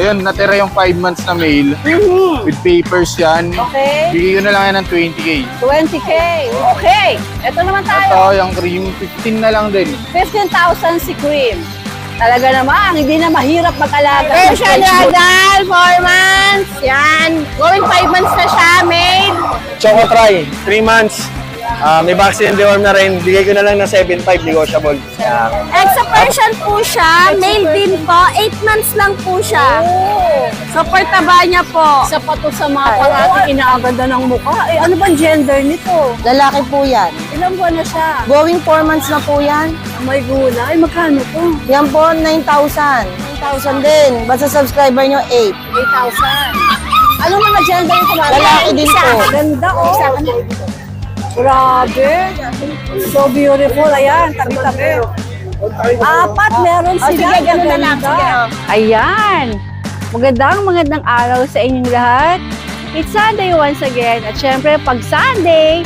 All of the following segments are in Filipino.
Ayun, natira yung 5 months na male. With papers yan. Okay. Bigay ko na lang yan ng 20K. 20K. Okay. Ito naman Ito, tayo. yung cream, 15 na lang din. 15,000 si Cream. Talaga naman, hindi na mahirap mag-alaga. Persian Ragdoll, 4 months. Yan. Going 5 months na siya, made. Choco Try, 3 months. May vaccine deworm na rin. Bigay ko na lang ng 7.5 negotiable. Extra Persian po siya. Male din po. 8 months lang po siya. Oh. Super taba niya po. Sa pato sa mga parating inaaganda ng mukha. Eh, ano bang gender nito? Lalaki po yan. Ilang buwan na siya? Going 4 months na po yan. May gulay. Magkano to? Yan po, 9,000. 9,000 din. Basta subscriber nyo, 8. 8,000. Anong mga gender yung kumakain? Lalaki din po. Ganda, oh. Grabe. So beautiful. Ayan, tabi-tabi. Apat meron sila. Sige, ganun na lang. Ganda. Sige. Ayan. Magandang araw sa inyong lahat. It's Sunday once again. At syempre, pag Sunday,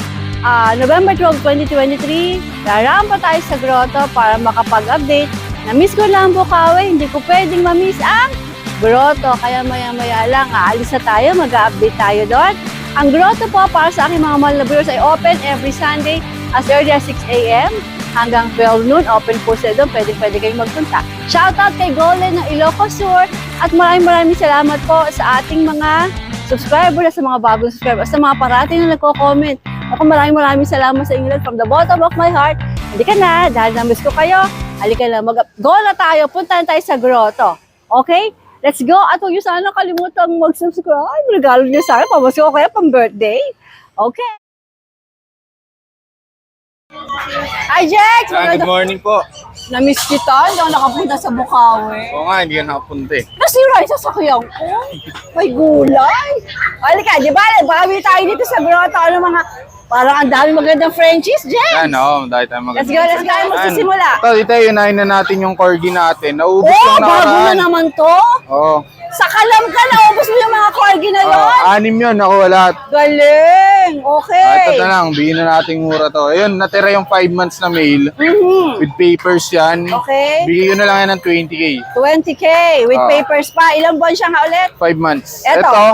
November 12, 2023, larampa tayo sa grotto para makapag-update. Na-miss ko lang Bukawi, hindi ko pwedeng ma-miss ang grotto. Kaya maya-maya lang, aalis na tayo, mag-update tayo doon. Ang grotto po para sa aking mga mahal na viewers ay open every Sunday as early as 6 a.m. hanggang 12 noon. Open po sila doon, pwede kayong magpunta. Shoutout kay Golden ng Ilocos Sur at maraming salamat po sa ating mga subscribers, sa mga bagong subscribers, sa mga parating na nagko-comment. Ako maraming salamat sa inyo from the bottom of my heart. Hindi ka na, dahil na-miss ko kayo, halika na, go na tayo, punta na tayo sa grotto. Okay? Let's go! At huwag niyo sana kalimutang mag-subscribe. Regalo niyo sa akin, pamasko ko kaya pang birthday. Okay. Hi, Jex! Good morning po. Na-miss kita, hindi ako nakapunta sa Bukawi. Oo nga, hindi ka nakapunta eh. Nasira yung sasakyan ko. May gulay. Halika, di ba? Bawi tayo dito sa grotto. Ano mga, parang ang dami magandang Frenchies, Jex! Yan, oo, dahil tayo maganda. Let's go, tayo magsisimula. Ito, dito, unahin na natin yung corgi natin. Naubos Oh, lang bago na nakaraan. naman to. Oo. Sa kalam ka, naubos mo yung mga corgi na yun. 6 yun, nakuha lahat. Galing! Okay. Ito na lang, bigyan na natin mura to. Ayun, natira yung 5 months na male. With papers yan. Okay. Bigay ko na lang yan ng 20K. 20K with papers pa. Ilang buwan siya nga ulit? 5 months. Eto. Ito,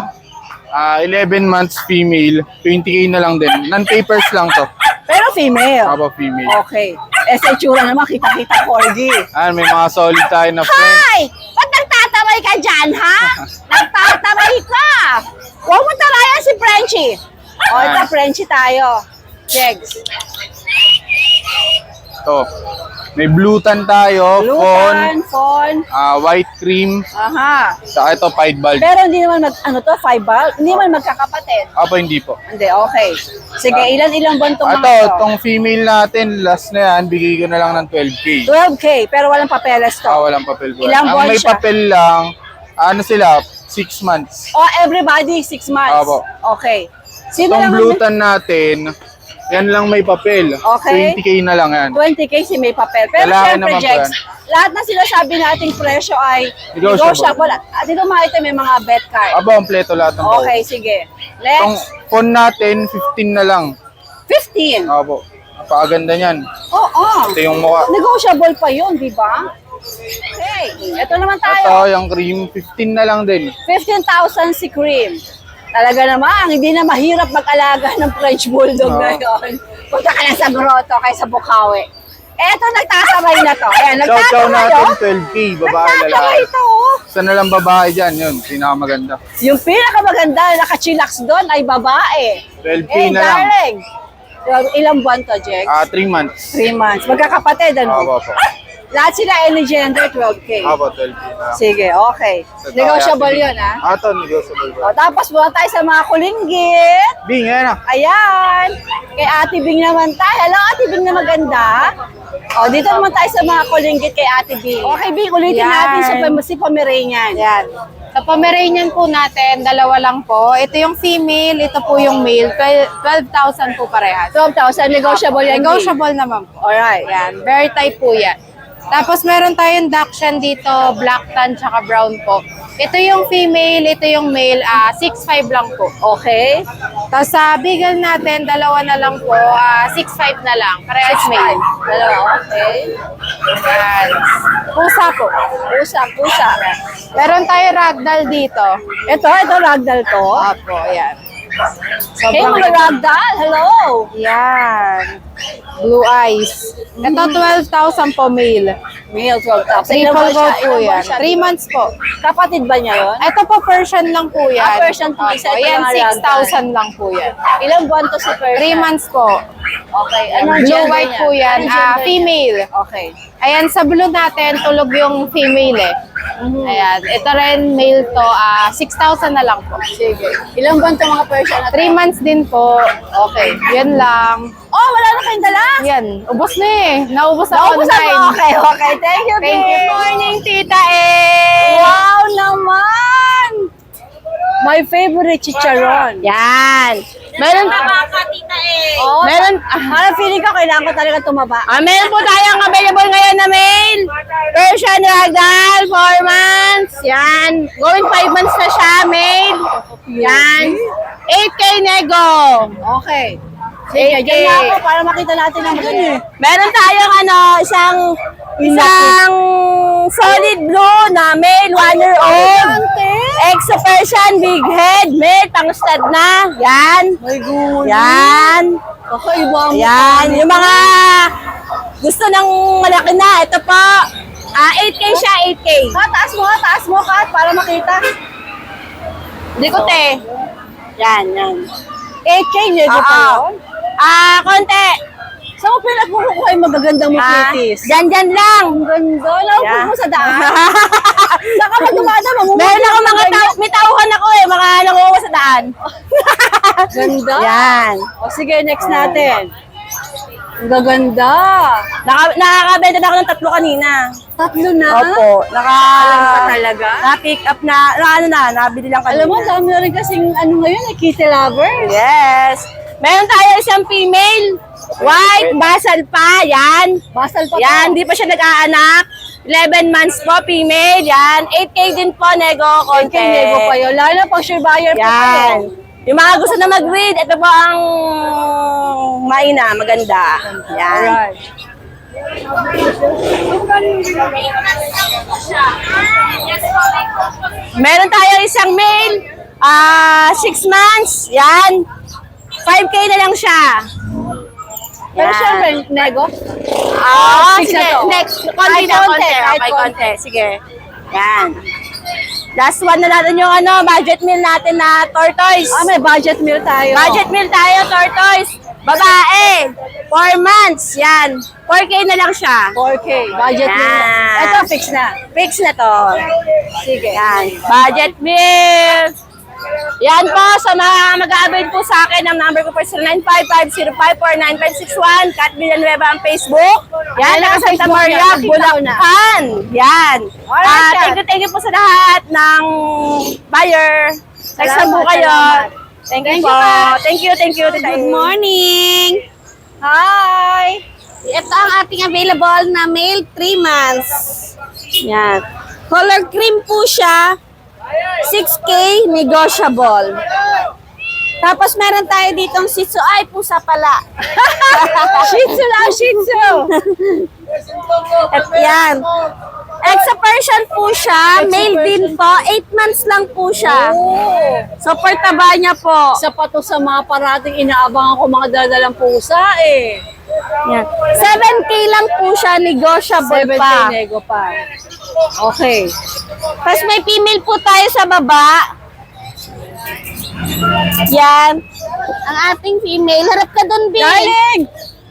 11 months female. 20K na lang din. Non-papers lang to. Pero female. Aba female. Okay. Eh sa itsura naman, kita-kita corgi. May mga solid tayo na friends. Hi! Ba't nagtatamay ka dyan, ha? Nagtatamay ka! Huwag mo tarayan si Frenchie. O, ito, Frenchie tayo. Jegs. Ito. May blue tan tayo, Lutan, fawn. white cream, Aha. saka ito pied bulb. Pero hindi naman hindi naman magkakapatid. Apo hindi po. Hindi, okay. Sige, ilan buwan itong mga Ito, to? itong female natin, last na yan, bigay ko na lang ng 12K. 12K, pero walang papeles to. Walang papel po. Ilang Ang buwan may siya? papel lang, ano sila, 6 months. Oh, everybody, 6 months. Opo. Okay. Sino Itong lang blue ang tan natin, yan lang may papel. Okay. 20K na lang yan. 20K si may papel. Pero Lalaki syempre, naman po Jex, yan. lahat na sinasabi nating presyo ay Negotiable. negotiable. At dito makita may mga bet card. Aba, kompleto lahat ng bawat. Okay, sige. Itong Next, phone natin, 15 na lang. 15. Opo. Napakaganda niyan. Oo. Ito yung mukha. Negotiable pa yun, di ba? Okay, ito naman Ito, tayo. yung cream, 15 na lang din. 15,000 si Cream. Talaga naman, hindi na mahirap mag-alaga ng French Bulldog ngayon. Punta ka na sa grotto kaysa Bukawi. Eto, nagtatabay na to. Ayan, Chow nagtatabay natin, to. 12K, babae Nagtatabay lalaki. to. oh. Isa na lang babae dyan, yun, pinakamaganda. Yung pinakamaganda na nakachillax doon ay babae. 12K Eh, na lang. darling. Ilang buwan to, Jex? 3 months. 3 months. Magkakapatid, ano? Opo. Lahat sila any gender, 12K. Opo, 12K na lang. Sige, okay. Negotiable yun, ha? Ito, negotiable O, ba? tapos buwan tayo sa mga kulinggit. Bing, yan ah. Ayan. Kay Ate Bing naman tayo. Hello, Ate Bing na maganda. O, dito naman tayo sa mga kulinggit kay Ate Bing. Okay, Bing, ulitin Yan. natin si Pomeranian. Yan. Sa Pomeranian po natin, dalawa lang po. Ito yung female, ito po yung male. 12,000 po parehas. 12,000, negotiable yan. Bing. Negotiable naman po. Alright. Yan. Very type po yan. Tapos meron tayong Dachshund dito, black tan tsaka brown po. Ito yung female, ito yung male, 6'5 lang po. Okay. Tapos sa Beagle natin, dalawa na lang po. 6'5 na lang. Parehas male. Dalawa, okay. Yan. Pusa po. Pusa. Meron tayo ragdoll dito. Ito ragdoll to. Opo, yan. Hey, mga ragdoll, hello! Yan. Blue eyes. Ito, 12,000 po male. Male 12,000. Triple gold po yan. 3 months po. Kapatid ba niya yun? Ito po, Persian lang po yan. Persian po isa. Ito Yan, yung 6,000 lang po yan. Ilang buwan to si Persian? 3 months po. Okay. Anong Blue gender white niya? po yan. Anong gender niya? Female. Okay. Ayan, sa blue natin, tulog yung female eh. Ayan, ito rin male to, 6,000 na lang po. Sige. Ilang buwan to mga Persian na 3 months din po. Okay, yan lang. Oh, wala na kayong dala? Yan, ubos na eh. Naubos na Naubusan online. mo? Okay. Thank you, Thank you. Kim. Morning, Tita eh. Wow naman! My favorite chicharon. Yan. Meron Oh, Meron, parang feeling ko kailangan ko talaga tumaba. meron po tayong available ngayon na male. Persian Ragdoll, 4 months. Yan. Going 5 months na siya, male. Yan. 8K nego. Okay. Sige, dyan na ako para makita natin ang maganda. Meron tayong isang solid blue na male, 1 year old. Exo Persian, big head, male, pang stud na. Yan. My God. Yan. Kakaiba mo. Yan. Yung mga gusto ng malaki na, ito po. 8K siya, 8K. Taas mo, Kat, para makita. Hindi ko, te. Yan. 8K, nego pa yun? Konti. Saan mo pinagkukuha yung magagandang muklitis? Dyan lang. Ang ganda. Naupog mo sa daan. Saan ka ba dumadaan? Meron ako may tauhan ako eh, mga nangunguha sa daan. Ganda. Yan. O sige, next natin. Ang gaganda. Nakakabenta na ako ng 3 kanina. 3 na? Opo. Alam ka talaga? Na-pick up nabili lang kanina. Alam mo, dami na rin kasing kitty lovers. Yes. Meron tayo isang female. White, basal pa. Yan. Basal pa Yan, di pa siya nag-aanak. 11 months po, female. Yan. 8K din po, nego. Konti. Okay, nego pa yun. Lalo na pag sure buyer pa Yan. kayo. Yung mga gusto na mag-read, ito po ang maina, maganda. Yan. Alright. Meron tayo isang male, 6 months. Yan. 5K na lang siya. Pero syempre, nego. Sige. na to. Next. Kahit konti, kahit Okay, konti. konti. Sige. Yan. Last one na natin yung budget meal natin na tortoise. May budget meal tayo. Budget meal tayo, tortoise. Babae. 4 months. Yan. 4K na lang siya. 4K. Budget meal. Yan. Ito, fix na. Fix na to. Sige. Yan. Budget meal. Yan po, sa mga mag-a-avail po sa akin, ang number ko po is 0955-054-9561. Kat Villanueva ang Facebook. Yan, Ayan naka ang Santa Facebook Maria, niya. Nakita ko na. Bulacan. Yan. Alright, Kat. Thank you po sa lahat ng buyer. Next Salamat, time po kayo. salamat. Thank you Thank po. you, Kat. Thank you. Good morning! Hi! Ito ang ating available na male 3 months. Yan. Color cream po siya. 6K negotiable. Tapos meron tayo ditong Shih Tzu. Ay, pusa pala. Shih Tzu lang, Shih Tzu! At yan. Exo Persian po siya. Male din po. 8 months lang po siya. Oh. Super taba niya po. Isa pa to sa mga parating inaabangan ko mga daladalang pusa eh. Yan. 7K lang po siya. Negotiable 7K pa. nego pa. Okay. Tapos may female po tayo sa baba. Yan. Ang ating female. Harap ka doon, Bing. Darling!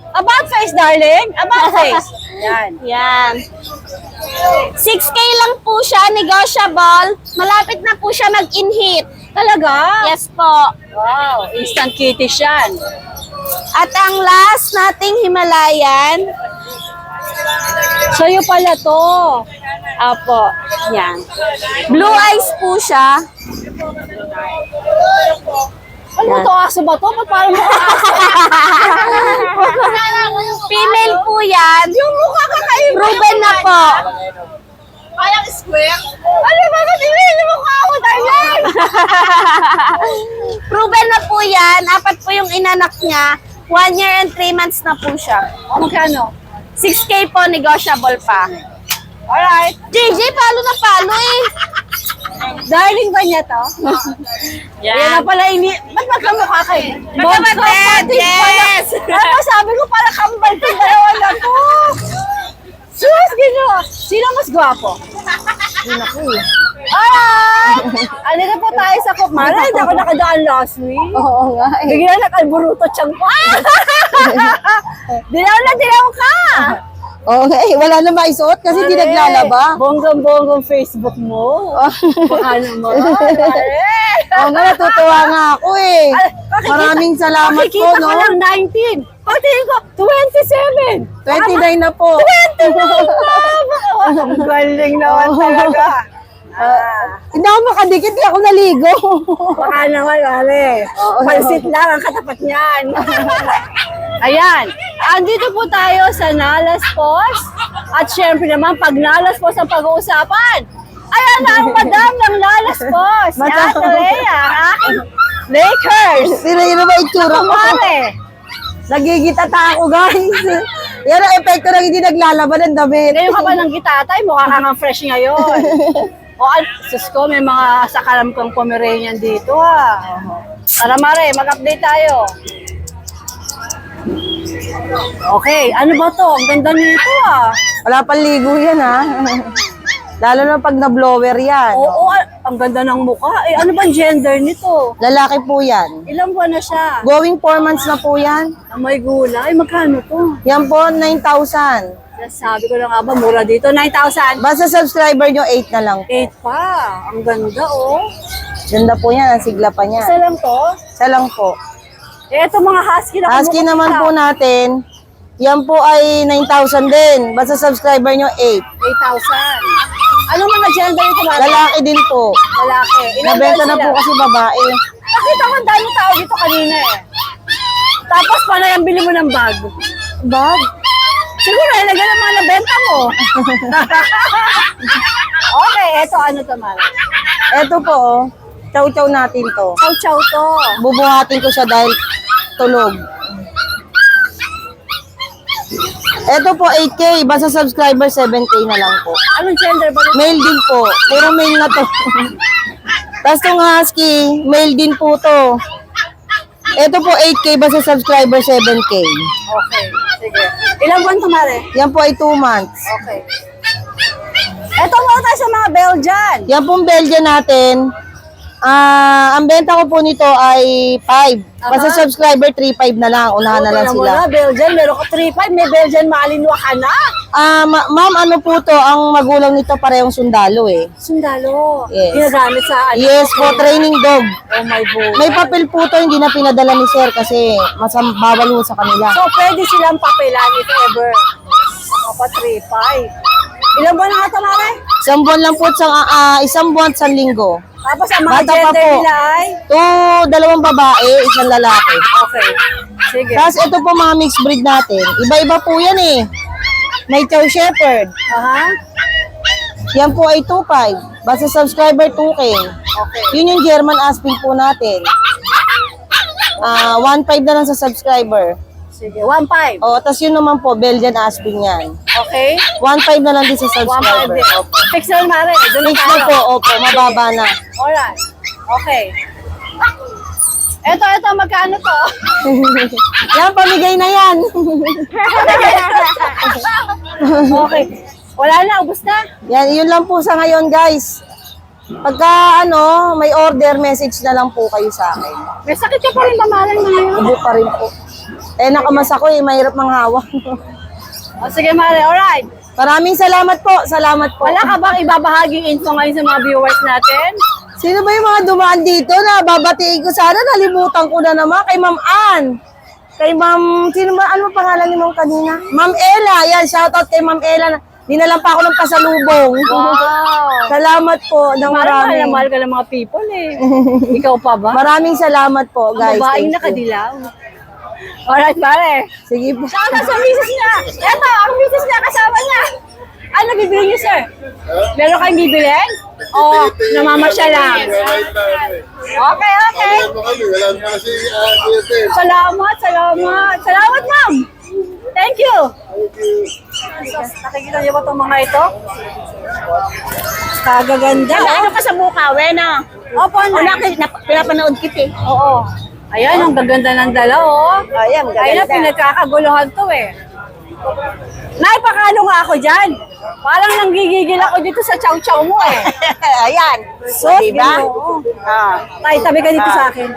About face, darling! About face! Yan. Yan. 6K lang po siya, negotiable. Malapit na po siya mag-in-heat. Talaga? Yes po. Wow, instant kitties yan. At ang last nating Himalayan. Sa'yo pala to. Apo. Yan. Blue eyes po siya. Ano to? Aso ba to? Ba't parang Female po yan. Yung mukha kakaiba. Proven na po. kayang square. Ano ba? Hindi mo ako tayo. Proven na po yan. 4 po yung inanak niya. 1 year and 3 months na po siya. O, magkano? 6K po, negotiable pa. Alright. JJ, palo na palo eh. Darling ba niya to? Yan na pala, ba't magkamukha kayo? Magkapatid, yes! Ano sabi ko, para kambal itong dalawa na to. Sus, gino. Sino mas gwapo? Yun ako eh. Alright! Andito po tayo sa Kupmara. Hindi ako nakadaan last week. Oo nga eh. Bigla nag-alburuto tiyang ko. Dilaw ka! Oo nga eh. Wala na maisuot kasi di naglalaba. Bonggang-bonggang Facebook mo. Baka naman. Oo nga, natutuwa nga ako eh. Maraming salamat po, Makikita no? ko lang 19. Pagtingin ko, 27. 29 na po. Ang galing naman talaga. Hindi ako makadikit, di ako naligo. Baka naman, wale. Pansit lang ang katapat niyan. Ayan. Andito po tayo sa Nalas Post. At syempre naman, pag Nalas Post ang pag-uusapan, ayan na ang madam ng Nalas Post. Si Ate Lea, ang aking Lakers. Sino ba itsura ko? Kumare. Nagigitata ako, guys. Yan ang epekto ng hindi naglalaban ng damit. Ngayon ka pa ng gitatay, mukha kang fresh ngayon. Sus ko, may mga sakalam kong Pomeranian dito ha. Tara Mare, mag-update tayo. Okay, ano ba to? Ang ganda nito ah. Wala pang ligo yan, ha? Lalo na pag na-blower yan. Oo, ang ganda ng mukha. Eh, ano bang gender nito? Lalaki po yan. Ilang buwan na siya? Going 4 months na po yan. Ang may gulay, magkano to? Yan po, 9,000. Sabi ko na nga ba, mura dito, 9,000. Basta subscriber nyo, 8 na lang. 8 pa. Ang ganda oh. Ganda po yan, ang sigla pa niya. Isa lang to. Isa lang po. Eh, ito mga husky na Husky kumukuha. naman po natin, yan po ay 9,000 din. Basta subscriber nyo, 8. 8,000. Anong mga gender ito natin? Lalaki din po. Lalaki. Ilang Nabenta buwan na sila? po kasi babae. Nakita ko ang dami tao dito kanina eh. Tapos panay ang bili mo ng bag. Bag? Siguro ilagyan ang mga nabenta mo. Okay, eto ano to Mara? Eto po, oh. Chow-chow natin to. Chow-chow to. Bubuhatin ko siya dahil tulog. Eto po, 8K. Basta subscriber, 7K na lang po. Anong gender ba? Male din po. Puro male na to. Tapos tong husky, male din po to. Ito po 8K, basta subscriber 7K. Okay, sige. Ilang buwan to Mare? Yan po ay 2 months. Okay. Eto muna tayo sa mga Belgian. Yan pong Belgian natin. Ang benta ko po nito ay 5. Basta subscriber 3.5 na lang. Unahan na lang Tingnan mo sila. na, Belgian. Meron ka 3.5. May Belgian Malinois ka na. Ma'am, ano po to? Ang magulang nito parehong sundalo eh. Sundalo. Yes. Ginagamit sa ano? Yes po, training dog. Oh my God. May papel po to, hindi na pinadala ni sir kasi bawal mo sa kanila. So, pwede silang papelan if ever. Ako pa 3.5. Ilang buwan na nga ito, Mare? Isang buwan lang po, isang buwan at 1 linggo. Tapos ang mga Bata pa gender po. nila ay? 2 babae, 1 lalaki. Okay. Sige. Tapos ito po mga mixed breed natin. Iba-iba po yan eh. May Chow Shepherd. Aha. Yan po ay 2.5. Basta subscriber 2K. Okay. Yun yung German Aspin po natin. 1.5 na lang sa subscriber. Sige. 1.5. O, tapos yun naman po, Belgian Aspin yan. Okay. 1.5 na lang din sa 1.5 subscriber. din. Fix na rin, Mare. Doon Fix na po, opo, mababa na. Alright. Okay. Ito, magkano to? Yan, pamigay na yan. Okay. Wala na, ubus na. Yan, yun lang po sa ngayon, guys. Pagka may order, message na lang po kayo sa akin. May sakit ka pa rin mamalan ngayon. Ubo pa rin po. Nakamas ako eh, mahirap manghawak. O sige, Mare. Alright. Maraming salamat po, salamat po. Wala ka bang ibabahaging info ngayon sa mga viewers natin? Sino ba yung mga dumaan dito na babatiin ko? Sana nalimutan ko na naman kay Ma'am Ann. Kay Ma'am, sino ba, ano pangalan ni Ma'am kanina? Ma'am Ella, yan, shoutout kay Ma'am Ella. Dinalan pa ako ng pasalubong. Wow. Salamat po ng Mahal marami. na mahal ka ng mga people eh. Ikaw pa ba? Maraming salamat po, Ang guys. babaeng Thank you. nakadilaw. Alright, pare. Sige po. Shoutout sa misis niya. Eto, ang misis niya, kasama niya. Ano bibili niyo, sir? Meron kayong bibilin? O, namamasya lang. Okay, okay. Salamat, salamat. Salamat, ma'am. Thank you. Nakikita niyo ba itong mga ito? Kagaganda. Ano ka sa mukha, Wena? Opo, Pinapanood kita eh. Oo. Ayan, ang gaganda ng dala, oh. Ayan, magaganda. Ayan, pinagkakaguluhan to eh. Naipakalo nga ako dyan. Parang nanggigigil ako dito sa chow-chow mo eh. Ayan. So, diba? Tay, tabi ka dito sa akin.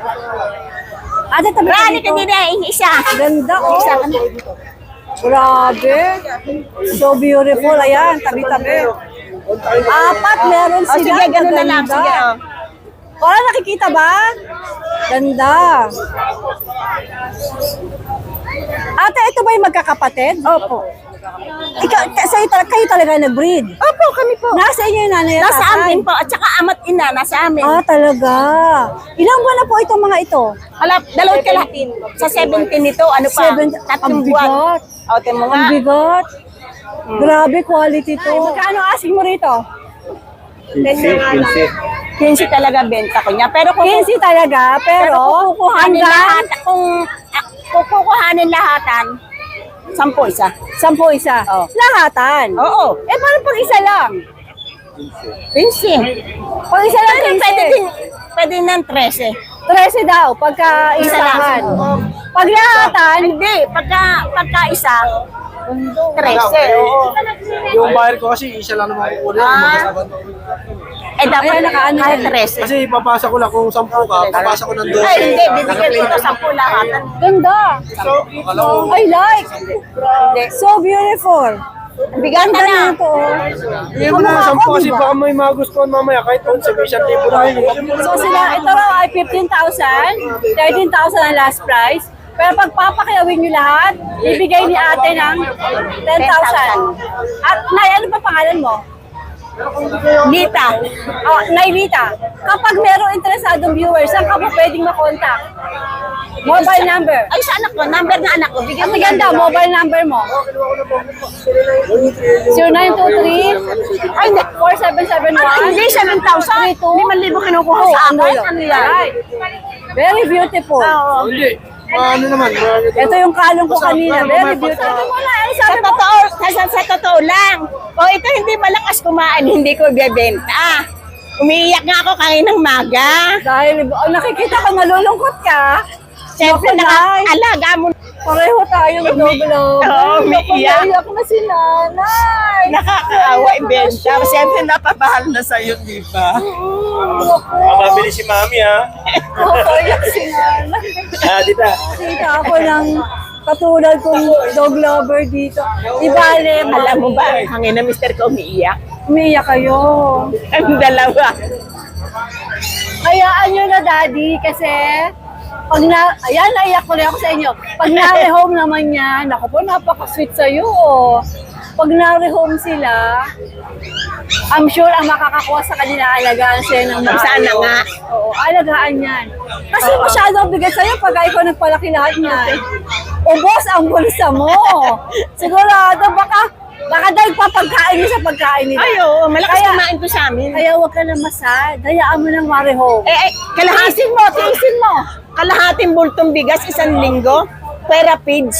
Ate, tabi ka Rani dito. ka din eh, isa. Ganda, oh. Grabe. So beautiful. Ayan, tabi-tabi. Apat meron O sila. sige, ganun na lang. Ganda. Sige, oh. Parang nakikita ba? Ganda. Ate, ito ba yung magkakapatid? Opo. Kayo talaga nag-breed? Opo, kami po. Nasa inyo yung nanay at Nasa tatay? amin po. At saka amat ina, nasa amin. Ah, talaga. Ilang buwan na po itong mga ito? Wala, dalawang ka lang. Sa 17 nito, ano pa? Ang Tatlong buwan. bigat. O, timo Ang nga. bigat. Grabe quality to. Magkano asking mo rito? 15 talaga benta ko niya. Pero kung 15 talaga, pero kukuhanin lahat, hanggang kung kukuhanin lahatan, 10 isa. 10 isa. Oh. Lahatan. Oo. Eh, paano pag isa lang? 15. Pag isa lang, Pwede ng 13. 13 daw, pagka isahan. Pag lahatan, Hindi, pagka isa, 13. Oo. Yung buyer ko kasi isa lang naman kukunin. Eh, dapat Ayan, nakaano kahit yan. 13. Kasi papasa ko lang kung 10 ka, papasa ko ng 12. Ay, hindi, bibigyan dito 10 lahatan. ganda. Akala ko, I like. So beautiful. Bigyan ka na. Ganda to. hindi mo na 10 kasi baka may magustuhan mamaya kahit 11, may 1,000 na yun. So sila, ito raw ay 15,000, 13,000 ang last price. Pero pag papakiyawin nyo lahat, ibigay ni ate ng 10,000. At Nay, ano pa pangalan mo? Lita. Oh, Nailita, kapag merong interesadong viewers, saan ka po pwedeng makontak? Mobile number. Ay, sa anak ko, number na anak ko. Bigyan Ang mo yan. maganda, mobile number mo. 0923 Ay, hindi. 4771 Hindi, 7,000. 5,000 kinukuha sa ano akin. yun? Ano yan? Right. Very beautiful. Oo. Hindi, ano naman. Ito yung kalong ko kanina. Very beautiful. Sabi mo na, ano Sa sabi mo? totoo, sa totoo lang. O ito hindi malakas kumain, hindi ko bebenta. Umiiyak nga ako kaninang maga. Dahil nakikita ko nalulungkot ka. Siyempre, Naku, Nay. alaga mo. Pareho tayong double. Oo, umiiyak. Naiyak na si nanay. Nakakaawa ibenta. Siyempre, napapahal na sa'yo, di ba? Mababili si mami ha. Nakaiyak si nanay. Dita. Nakita ako ng katulad kong dog lover dito. Ibale, Alam mo ba, hangin na mister ko umiiyak. umiiyak kayo. Ang dalawa. Hayaan nyo na, daddy, kasi pag ayan, naiyak ko rin ako sa inyo. Pag na-rehome naman yan, ako po, napaka-sweet sa'yo, oh. Pag na-rehome sila, I'm sure ang makakakuha sa kanila, alagaan sila ng maayos. Sana nga. Oo, alagaan yan. Kasi masyadong bigat sa'yo pag ikaw nagpalaki lahat niyan. Ubos ang bulsa mo. Sigurado, baka dahil papagkain niyo sa pagkain nila. Ay, oo, malakas kumain ko sa amin. Kaya huwag ka na masad. Hayaan mo ng ma-rehome. Kalahatin mo, tiisin mo. Kalahating bultong bigas, 1 linggo. Pera pids.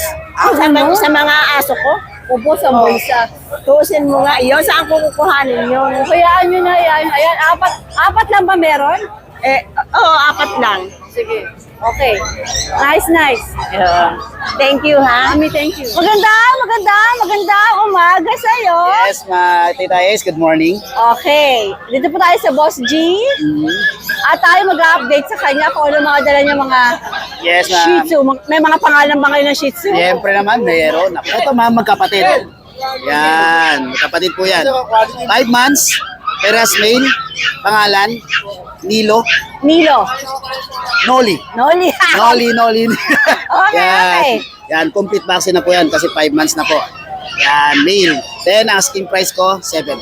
Sa mga aso ko. Ubos ang bulsa. Tuusin mo nga iyon. Saan ko kukuhanin yun? Hayaan nyo na yan. Ayan, apat lang ba meron? Oo, 4 lang. Sige. Okay. Nice. Thank you, ha? Mami, thank you. Maganda umaga sa'yo. Yes, Tita Ace, good morning. Okay. Dito po tayo sa Boss G. At tayo mag-update sa kanya kung ano mga dala niya mga Yes, Shih ma'am. Tzu. May mga pangalan ba kayo ng Shih Tzu? Siyempre naman, mayroon. Ito, ma'am, magkapatid. Yan, magkapatid po yan. 5 months, peras male, pangalan, Nilo, Nilo. Noli. Noli. Noli. Okay. Yan, complete vaccine na po yan kasi 5 months na po. Yan, male. Then, asking price ko, 7.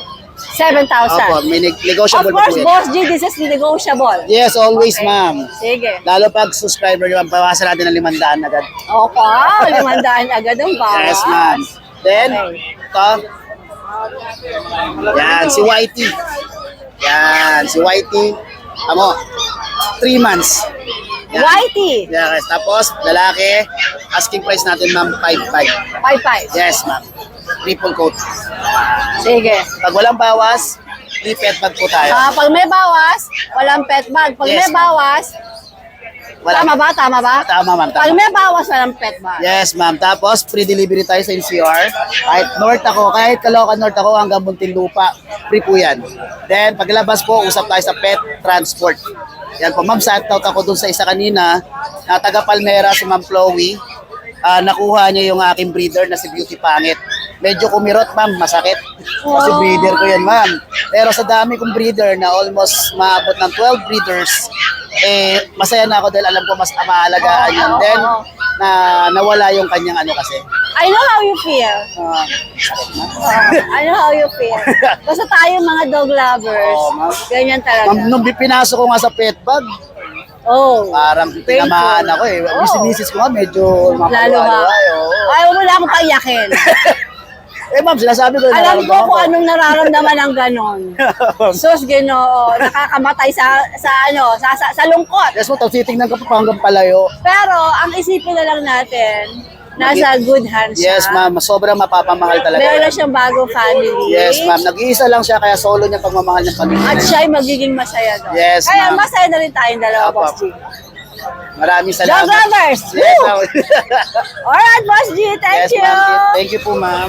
7,000. Opo, may Of negotiable course, po yan. Boss G, this is negotiable. Yes, always, ma'am. Sige. Lalo pag subscriber nyo, bawasan natin ng 500 agad. Okay, 500 agad ang bawas. Yes, ma'am. Then, ito, Yan, si Whitey. Yan, si Whitey. Amo, 3 months. Yan. Whitey. Yes, tapos lalaki, asking price natin ma'am 5.5. 5.5. Yes ma'am. Triple coat. Sige. Pag walang bawas, free pet bag po tayo. Pag may bawas, walang pet bag. Pag Yes, may bawas, tama ba? Tama ba? Tama ma'am, Pag tama. may bawas, walang pet bag. Yes ma'am, tapos free delivery tayo sa NCR. Kahit north ako, kahit Caloocan North ako hanggang Muntinlupa, free po yan. Then paglabas po, usap tayo sa pet transport. Yan po ma'am, shoutout ako dun sa isa kanina na taga Palmera, si Ma'am Chloe. Nakuha niya yung aking breeder na si Beauty Pangit. Medyo kumirot ma'am, masakit. Kasi breeder ko yan ma'am. Pero sa dami kong breeder na almost maabot ng 12 breeders, masaya na ako dahil alam ko mas maalagaan yan. Then, nawala yung kanyang ano kasi. I know how you feel. I know how you feel. Basta tayo mga dog lovers. Oo, ma'am. Ganyan talaga. Ma'am, nung pinasok ko nga sa pet bag, Oh. parang tinamaan ako eh. Misis ko nga medyo Lalo ba? Ayaw mo na akong paiyakin. Ma'am, sinasabi ko. Alam ko nararamdaman kung anong nararamdaman ng ganon. Sus, Ginoo, nakakamatay sa lungkot. Yes mo, tapos titignan ka pa hanggang palayo. Pero ang isipin na lang natin, nasa good hands siya. Yes, ma'am. Sobrang mapapamahal talaga. Meron na siyang bagong family. Yes, ma'am. Nag-iisa lang siya, kaya solo niya pagmamahal ng pamilya. At siya ay magiging masaya doon. Yes, Kaya ma'am. masaya na rin tayong dalawa, Apo. Boss G. Maraming Dog salamat. lovers! Yes, Woo! ma'am. Alright, Boss G, thank Yes, you! ma'am. Thank you po, ma'am.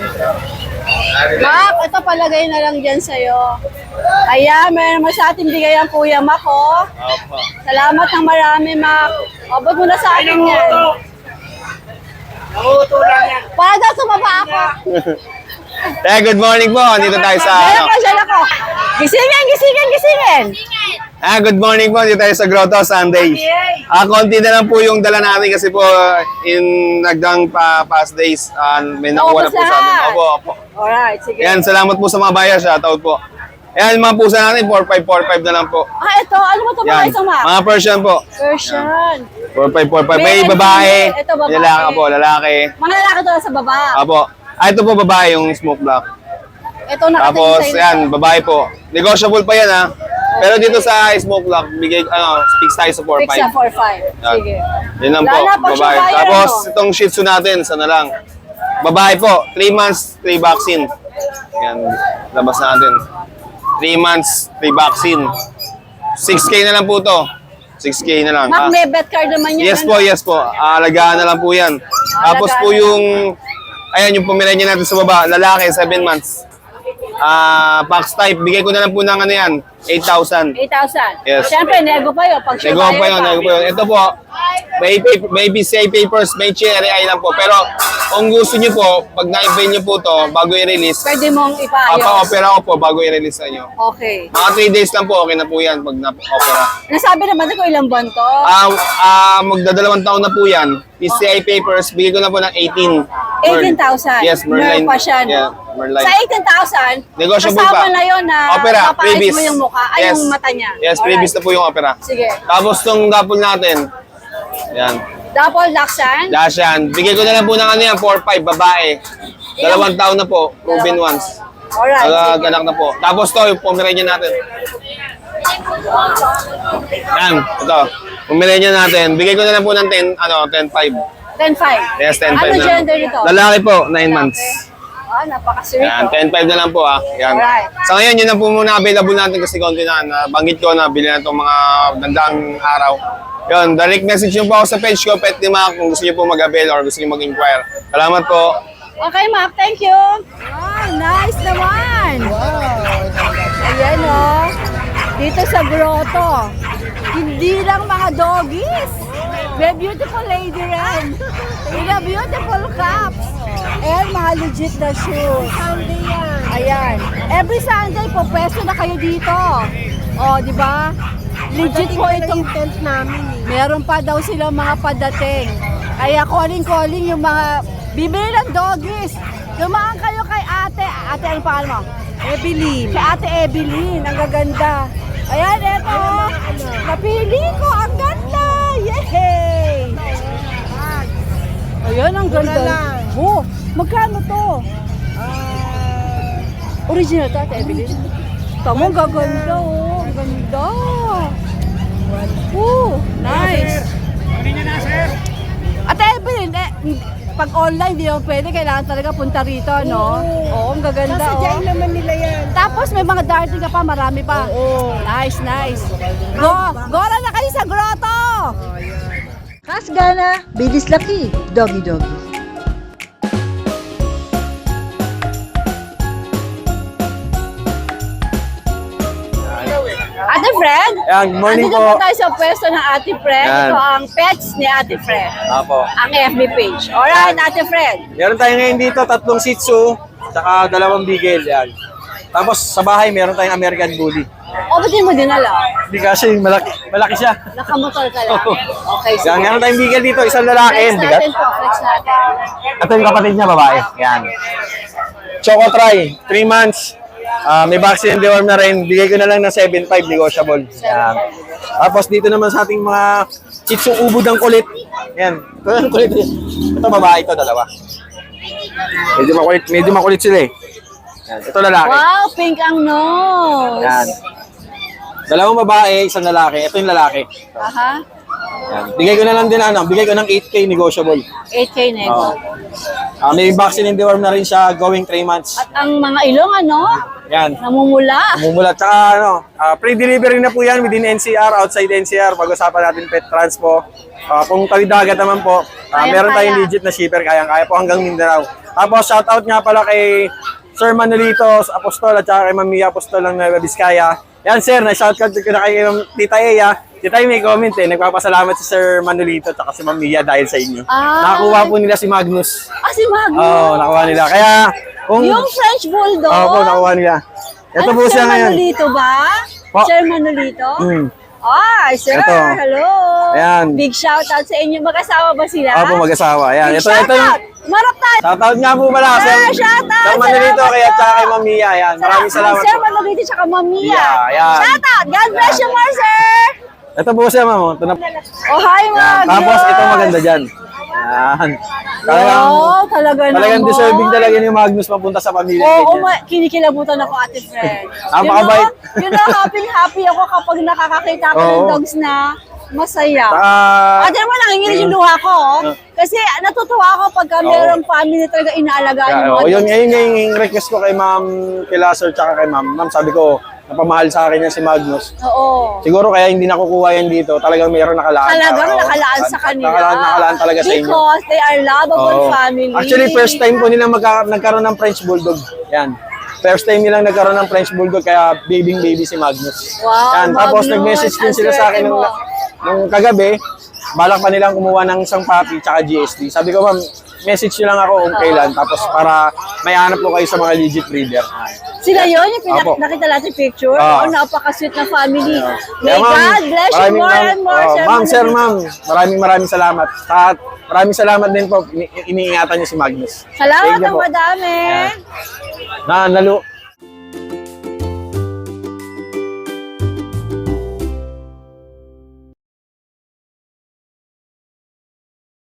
Mac, ito palagay na lang dyan sa'yo. Ayan, meron mo sa ating bigay ang Kuya Mac, oh. Opo. Salamat ng marami, Mac. Abot mo na sa akin yan. Para daw sumaba ako. Good morning po. Dito tayo sa Dyan ako. Gisingin, gisingin, gisingin. good morning po. Dito tayo sa Grotto Sunday. Konti na lang po yung dala natin kasi po in nagdang past days may nakuha na po sa atin. Naubos Opo, opo. Alright, sige. Yan, salamat po sa mga buyer. Shoutout po. Yan, mga pusa natin 4545 na lang po. Ito, ano mo ito mga Yan, isang Mac? mga Persian po. Version. 4545. May May babae. ito, babae. Lalaki po, lalaki. Mga lalaki to sa baba. Apo. Ito po babae yung smoke black. Ito nakatingin Tapos, sa'yo. yan, babae po. Negotiable pa yan, ha? Pero dito sa smoke block, bigay, fix tayo sa 4-5. Fix na 4-5. Yan. Sige. Yun lang po, Lala, pag babae. siya buyer, Tapos, ano? itong shih tzu natin, sana lang. Babae po, 3 months, 3 vaccine. Yan, labas natin. 3 months, 3 vaccine. 6K na lang po to. 6K na lang. Mac, may bet card naman yan. Yes po, yes po. Alagaan na lang po yan. Tapos po Alagaan. yung, ayan, yung Pomeranian natin sa baba, lalaki, 7 months. Pax type, bigay ko na lang po ng ano yan, 8,000. 8,000. Yes. Siyempre, nego pa yun. Pag sure Nego pa buyer yun, ka. nego pa yun. Ito po, may PCI papers, may cherry eye lang po. Pero kung gusto nyo po, pag na-avail nyo po to bago i-release, Pwede mong ipaayos. papa-opera ko po bago i-release sa inyo. Okay. Mga 3 days lang po, okay na po yan pag na-opera. Nasabi naman ko ilang buwan to. Magdadalawang taon na po yan. PCI papers, bigay ko na po ng 18. 18,000. Yes, Merline. Meron pa siya, no? Yeah, Merline. Sa 18,000, Negotiable kasama pa. na yun na Opera, papaayos previous. mo yung mukha, ay Yes. yung mata niya. Yes, previous na po yung opera. Sige. Tapos tong dapol natin, yan. Double Dachshund. Dash yan. Bigay ko na lang po ng ano yan, 4-5, babae. 2 taon na po, proven once. Alright. sige. Anak na po. Tapos to, yung Pomeranian natin. Yan, ito. Pomeranian natin. Bigay ko na lang po ng 10-5. 10,500. Yes, 10-5 Ano na lang. gender nito? Lalaki po, 9 months. Napaka-sweet. Yan, oh. 10-5 na lang po Yan. Alright. Sa ngayon, yun na po muna available natin kasi konti na. Banggit ko na, bilhin na itong mga gandang araw. Yun, direct message nyo po ako sa page ko, Pet ni Mac, kung gusto nyo po mag-avail or gusto nyo mag-inquire. Salamat po. Okay, Mac. Thank you. Nice naman. Ayan, oh. Dito sa grotto. Hindi lang mga doggies. May beautiful lady rin. Ina beautiful caps. And mga legit na shoes. Sunday yan. Ayan. Every Sunday po, pwesto na kayo dito. O, di ba? Legit po itong tent namin. Meron pa daw silang mga padating. Kaya calling yung mga bibili ng doggies. Dumaan kayo kay ate. Ate, ano pangalan mo? Evelyn. Kay ate Evelyn. Ang gaganda. Ayan, eto. Napili ko. Ang ganda. Yay! Ayan, ang ganda. Oh, magkano to? Original to, Ate Evelyn. Tama, gaganda oh. Ang ganda. Nice. Ate Evelyn, pag online, di naman pwede. Kailangan talaga punta rito, no? Oo, ang gaganda, oh. Sasadyain naman nila yan. Tapos may mga darting ka pa, marami pa. Nice, nice. Gora na kayo sa grotto! Kasgana, bilis laki, doggy. Ate Fred? Yan, good morning Andito po. po tayo sa pwesto ng Ate Fred. Yan. Ito ang pets ni Ate Fred. Apo. Ang FB page. Alright, Ate Fred. Meron tayo ngayon dito, 3 Shih Tzu, tsaka 2 Beagle. Yan. Tapos sa bahay, meron tayong American Bully. O, ba't di mo dinala? Hindi kasi malaki siya. Nakamotor ka lang. Okay, Yan, sige. meron tayong Beagle dito, isang lalaki. Flex Bigat. natin po, flex natin. Ito yung kapatid niya, babae. Yan. Choco Try, 3 months. May vaccine and deworm na rin. Bigay ko na lang ng 7.5 negotiable. Yan. Tapos dito naman sa ating mga Shih Tzu ubod ng kulit. Yan. Ito ang kulit. Ito babae, ito dalawa. Medyo makulit sila eh. Yan. Ito lalaki. Wow, pink ang nose. Yan. 2 babae, isang lalaki. Ito yung lalaki. Aha. Yan. Bigay ko na lang din bigay ko ng 8K negotiable. 8K nego. May vaccine and deworm na rin siya going 3 months. At ang mga ilong, ano? Yan. Namumula. Mumulat. Tsaka pre-delivery na po yan within NCR, outside NCR. Pag-usapan natin pet transpo. Kung tawid-dagat naman po, meron tayong legit na shipper. Kaya po hanggang Mindanao. Tapos shoutout nga pala kay Sir Manolitos Apostol at saka kay Ma'am Mia Apostol ng Nueva Vizcaya. Yan sir, na-shoutout ko na kay Tita Eya. Tita Eya may comment nagpapasalamat si Sir Manolito at saka si Ma'am Mia dahil sa inyo. Nakakuha po nila si Magnus. Si Magnus. Oo, nakuha nila. Kaya kung... Yung French Bulldog. Oo po, nakuha nila. Ito po siya ngayon. Sir Manolito ba? Po. Sir Manolito? Ay, sir. Ito. Hello. Ayan. Big shout out sa inyo. Mag-asawa ba sila? Opo, mag-asawa. Ayan. Big Ito shout yung... out. Marap tayo. Shoutout nga po pala. Sir, shout out. Sir Manolito, Salamat kaya po. tsaka kay Ma'am Mia. Ayan. Maraming salamat Sir po. Manolito tsaka Ma'am Mia. Yeah, ayan. Shout out. God bless you more, sir. Ito po siya, ma'am. Ito na. Oh, hi, Ayan. Magnus. Tapos ito maganda dyan. Ayan. Talagang, Wow, talaga talagang naman. deserving talaga ni Magnus mapunta sa pamilya. Oo, ganyan. kinikilabutan ako, Ate Fred. Napakabait. You know, happy ako kapag nakakakita ko ng Oo. dogs na masaya. Saka, Ate naman, nanginginig yung luha ko. Kasi natutuwa ako pagka mayroong family talaga inaalagaan yung mga yun dogs. ngayon yung request ko kay Ma'am, kila Sir, tsaka kay Ma'am. Ma'am, sabi ko, napamahal sa akin yan si Magnus. Oo. Siguro kaya hindi nakukuha yan dito. Talagang mayroon nakalaan. Talagang Oo. nakalaan sa kanila. Nakalaan talaga sa inyo. Because they are lovable Oo. family. Actually, first time po nilang nagkaroon ng French Bulldog. Yan. First time nilang nagkaroon ng French Bulldog, kaya baby si Magnus. Wow, Yan. Tapos Magnus, nag-message din sila sa akin ang swerte nung kagabi. Balak pa nilang kumuha ng isang puppy tsaka GSD. Sabi ko, ma'am, message nyo lang ako kung kailan. Tapos para may hanap po kayo sa mga legit breeder. Sila yun, yung Opo. nakita natin picture. Oo. Oo, napaka-sweet na family. May Kaya, ma'am, God bless you more ma'am, and more, Sir ma'am, sir, Manolito. ma'am, maraming salamat. At maraming salamat din po, iniingatan niyo si Magnus. Salamat Thank you ng po. madami.